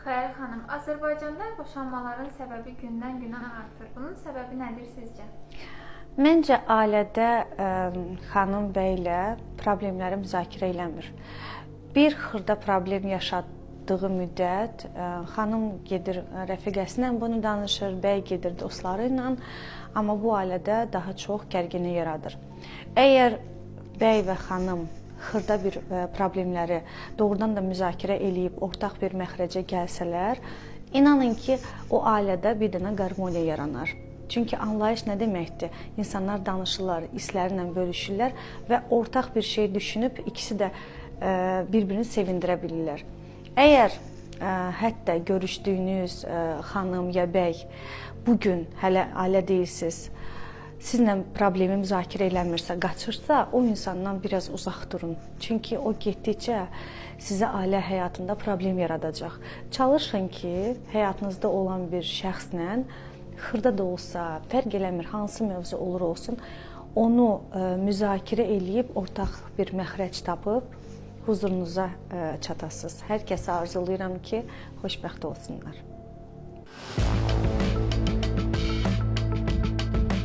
Xəyal xanım, Azərbaycanda boşanmaların səbəbi gündən-günə artır. Bunun səbəbi nədir sizcə? Məncə ailədə xanım bəylə problemləri müzakirə eləmir. Bir xırda problem yaşadığı müddət xanım gedir rəfiqəsi ilə bunu danışır, bəy gedir dostları ilə, amma bu ailədə daha çox gərginlik yaradır. Əgər bəy və xanım xırda bir problemləri doğrudan da müzakirə eləyib ortaq bir məxrəcə gəlsələr, inanın ki, o ailədə bir dənə qarmoniya yaranar. Çünki anlayış nə deməkdir? İnsanlar danışırlar, hisslərlə bölüşürlər və ortaq bir şey düşünüb ikisi də bir-birini sevindirə bilirlər. Əgər hətta görüşdüyünüz xanım ya bəy bu gün hələ ailə deyilsiniz, sizlə problemi müzakirə eləmirsə, qaçırsa, o insandan biraz uzaq durun. Çünki o getdikcə sizə ailə həyatında problem yaradacaq. Çalışın ki, həyatınızda olan bir şəxslə xırda da olsa, fərq eləmir, hansı mövzu olur olsun, onu müzakirə eləyib ortaq bir məxrəc tapıb huzurunuza çatasınız. Hər kəsə arzulayıram ki, xoşbəxt olsunlar.